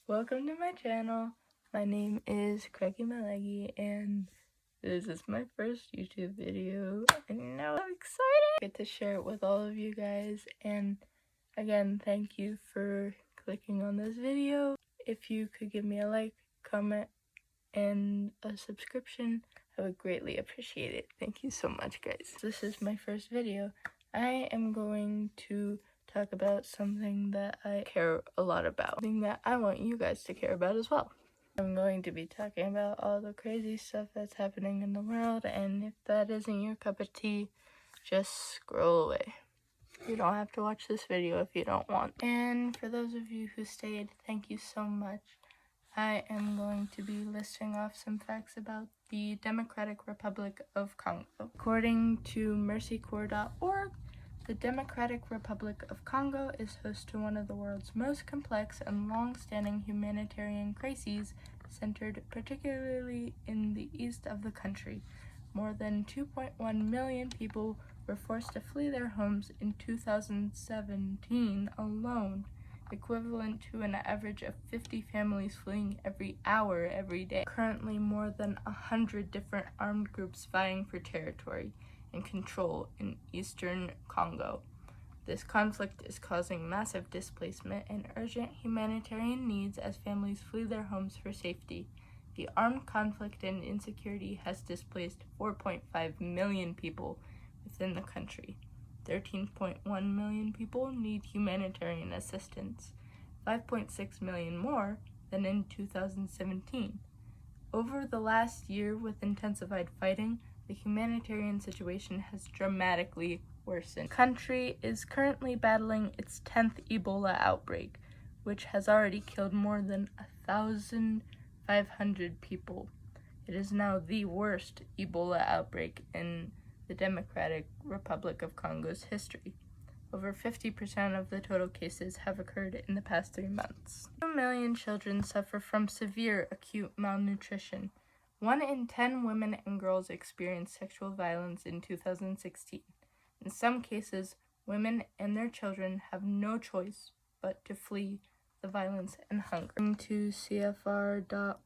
Welcome to my channel. My name is Craigie Malegi and this is my first YouTube video. I know, I'm excited! I get to share it with all of you guys, and again, thank you for clicking on this video. If you could give me a like, comment, and a subscription, I would greatly appreciate it. Thank you so much, guys. This is my first video. I am going to talk about something that I care a lot about, something that I want you guys to care about as well. I'm going to be talking about all the crazy stuff that's happening in the world, and if that isn't your cup of tea, just scroll away. You don't have to watch this video if you don't want. And for those of you who stayed, thank you so much. I am going to be listing off some facts about the Democratic Republic of Congo. According to mercycorps.org, the Democratic Republic of Congo is host to one of the world's most complex and long-standing humanitarian crises, centered particularly in the east of the country. More than 2.1 million people were forced to flee their homes in 2017 alone, equivalent to an average of 50 families fleeing every hour every day. Currently, more than 100 different armed groups vying for territory and control in eastern Congo. This conflict is causing massive displacement and urgent humanitarian needs as families flee their homes for safety. The armed conflict and insecurity has displaced 4.5 million people within the country. 13.1 million people need humanitarian assistance, 5.6 million more than in 2017. Over the last year, with intensified fighting, the humanitarian situation has dramatically worsened. The country is currently battling its 10th Ebola outbreak, which has already killed more than 1,500 people. It is now the worst Ebola outbreak in the Democratic Republic of Congo's history. Over 50% of the total cases have occurred in the past 3 months. 2 million children suffer from severe acute malnutrition. 1 in 10 women and girls experienced sexual violence in 2016. In some cases, women and their children have no choice but to flee the violence and hunger. According to CFR.org,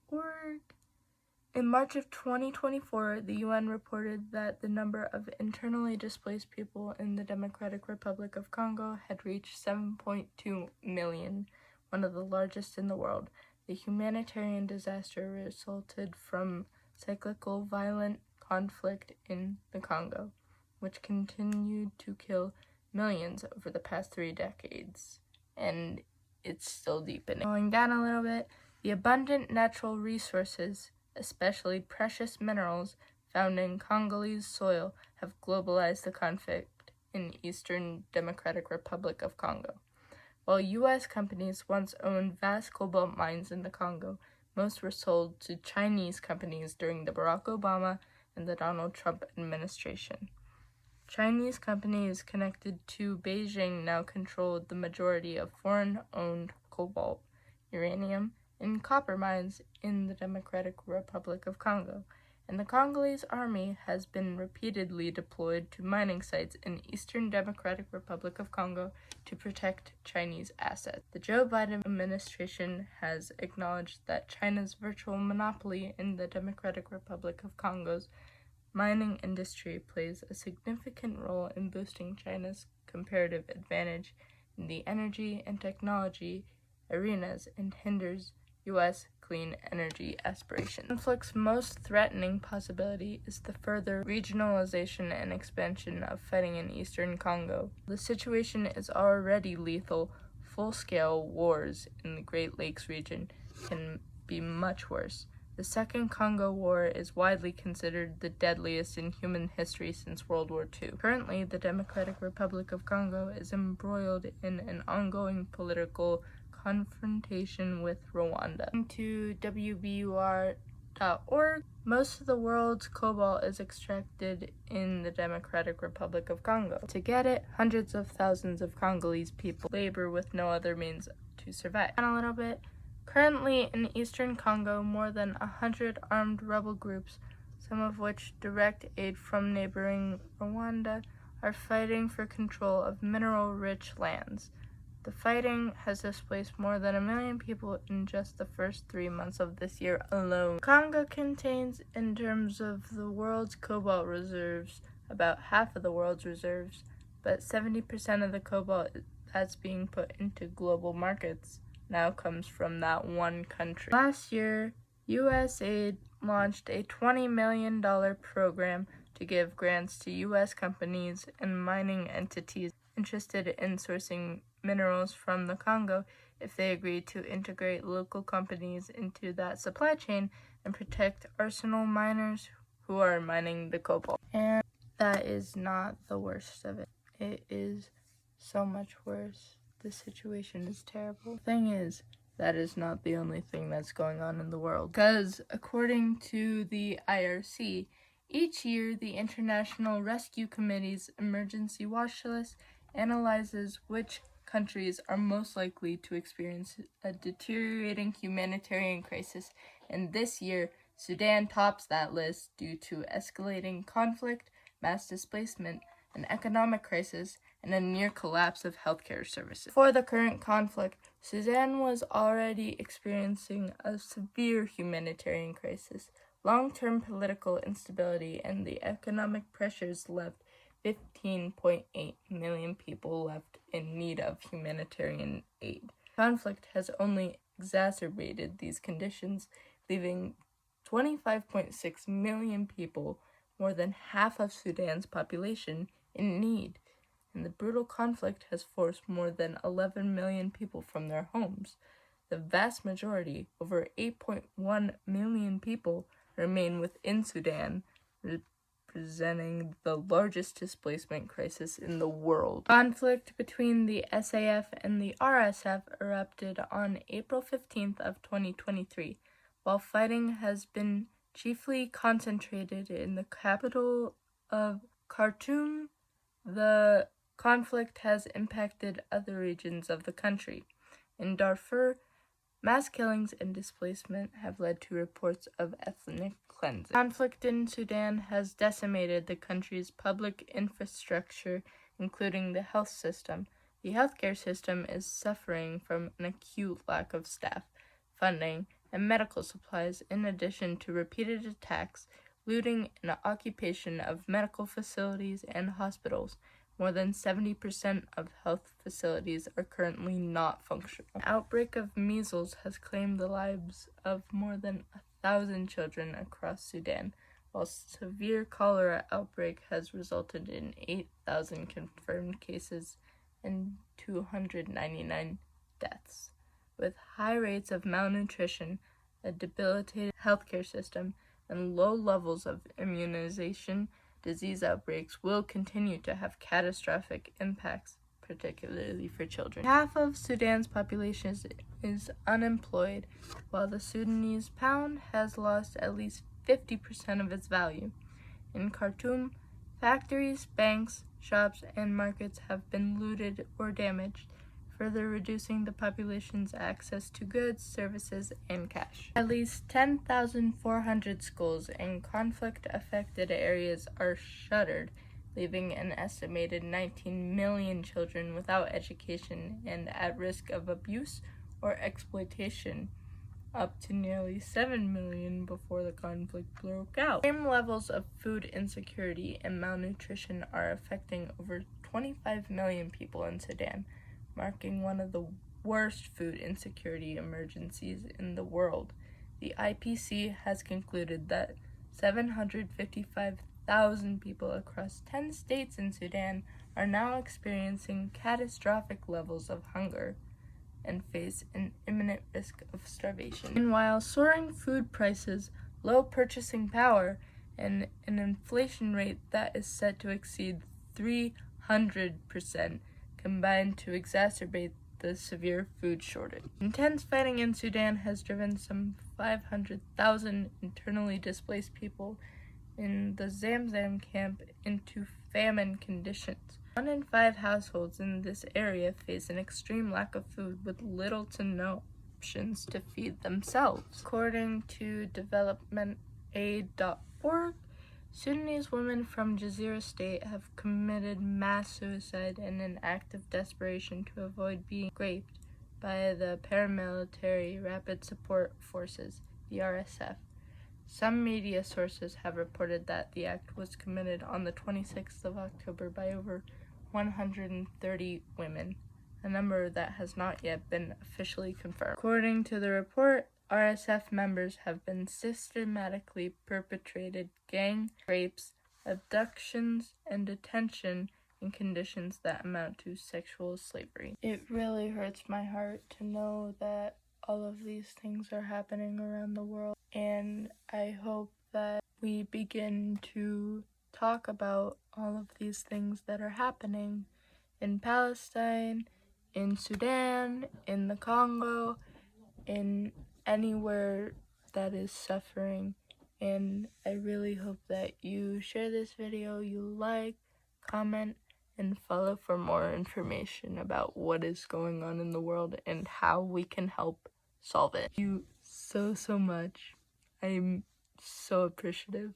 in March of 2024, the UN reported that the number of internally displaced people in the Democratic Republic of Congo had reached 7.2 million, one of the largest in the world. The humanitarian disaster resulted from cyclical violent conflict in the Congo, which continued to kill millions over the past 3 decades, and it's still deepening. Going down a little bit, the abundant natural resources, especially precious minerals found in Congolese soil, have globalized the conflict in Eastern Democratic Republic of Congo. While U.S. companies once owned vast cobalt mines in the Congo, most were sold to Chinese companies during the Barack Obama and the Donald Trump administration. Chinese companies connected to Beijing now controlled the majority of foreign-owned cobalt, uranium, and copper mines in the Democratic Republic of Congo, and the Congolese army has been repeatedly deployed to mining sites in Eastern Democratic Republic of Congo to protect Chinese assets. The Joe Biden administration has acknowledged that China's virtual monopoly in the Democratic Republic of Congo's mining industry plays a significant role in boosting China's comparative advantage in the energy and technology arenas and hinders U.S. clean energy aspirations. The conflict's most threatening possibility is the further regionalization and expansion of fighting in eastern Congo. The situation is already lethal. Full-scale wars in the Great Lakes region can be much worse. The Second Congo War is widely considered the deadliest in human history since World War II. Currently, the Democratic Republic of Congo is embroiled in an ongoing political confrontation with Rwanda. According to WBUR.org, most of the world's cobalt is extracted in the Democratic Republic of Congo. To get it, hundreds of thousands of Congolese people labor with no other means to survive. And a little bit, currently in eastern Congo, more than 100 armed rebel groups, some of which direct aid from neighboring Rwanda, are fighting for control of mineral-rich lands. The fighting has displaced more than 1 million people in just the first 3 months of this year alone. Congo contains, in terms of the world's cobalt reserves, about half of the world's reserves, but 70% of the cobalt that's being put into global markets now comes from that one country. Last year, USAID launched a $20 million program to give grants to U.S. companies and mining entities interested in sourcing minerals from the Congo if they agreed to integrate local companies into that supply chain and protect artisanal miners who are mining the cobalt. And that is not the worst of it. It is so much worse. The situation is terrible. The thing is, that is not the only thing that's going on in the world. Because according to the IRC, each year the International Rescue Committee's emergency watch list analyzes which countries are most likely to experience a deteriorating humanitarian crisis, and this year Sudan tops that list due to escalating conflict, mass displacement, an economic crisis, and a near collapse of healthcare services. Before the current conflict, Sudan was already experiencing a severe humanitarian crisis. Long-term political instability and the economic pressures left 15.8 million people left in need of humanitarian aid. Conflict has only exacerbated these conditions, leaving 25.6 million people, more than half of Sudan's population, in need. And the brutal conflict has forced more than 11 million people from their homes. The vast majority, over 8.1 million people, remain within Sudan, representing the largest displacement crisis in the world. Conflict between the SAF and the RSF erupted on April 15th of 2023, while fighting has been chiefly concentrated in the capital of Khartoum. The conflict has impacted other regions of the country. In Darfur, mass killings and displacement have led to reports of ethnic cleansing. Conflict in Sudan has decimated the country's public infrastructure, including the health system. The healthcare system is suffering from an acute lack of staff, funding, and medical supplies, in addition to repeated attacks, looting, and occupation of medical facilities and hospitals. More than 70% of health facilities are currently not functional. An outbreak of measles has claimed the lives of more than 1,000 children across Sudan, while severe cholera outbreak has resulted in 8,000 confirmed cases and 299 deaths. With high rates of malnutrition, a debilitated healthcare system, and low levels of immunization, disease outbreaks will continue to have catastrophic impacts, particularly for children. Half of Sudan's population is unemployed, while the Sudanese pound has lost at least 50% of its value. In Khartoum, factories, banks, shops, and markets have been looted or damaged, further reducing the population's access to goods, services, and cash. At least 10,400 schools in conflict-affected areas are shuttered, leaving an estimated 19 million children without education and at risk of abuse or exploitation, up to nearly 7 million before the conflict broke out. Extreme levels of food insecurity and malnutrition are affecting over 25 million people in Sudan, marking one of the worst food insecurity emergencies in the world. The IPC has concluded that 755,000 people across 10 states in Sudan are now experiencing catastrophic levels of hunger and face an imminent risk of starvation. Meanwhile, soaring food prices, low purchasing power, and an inflation rate that is set to exceed 300% combined to exacerbate the severe food shortage. Intense fighting in Sudan has driven some 500,000 internally displaced people in the Zamzam camp into famine conditions. 1 in 5 households in this area face an extreme lack of food with little to no options to feed themselves. According to developmentaid.org, Sudanese women from Jazeera State have committed mass suicide in an act of desperation to avoid being raped by the paramilitary Rapid Support Forces, the RSF. Some media sources have reported that the act was committed on the 26th of October by over 130 women, a number that has not yet been officially confirmed. According to the report, RSF members have been systematically perpetrated gang rapes, abductions, and detention in conditions that amount to sexual slavery. It really hurts my heart to know that all of these things are happening around the world, and I hope that we begin to talk about all of these things that are happening in Palestine, in Sudan, in the Congo, in anywhere that is suffering. And I really hope that you share this video, you like, comment, and follow for more information about what is going on in the world and how we can help solve it. Thank you so much. I'm so appreciative.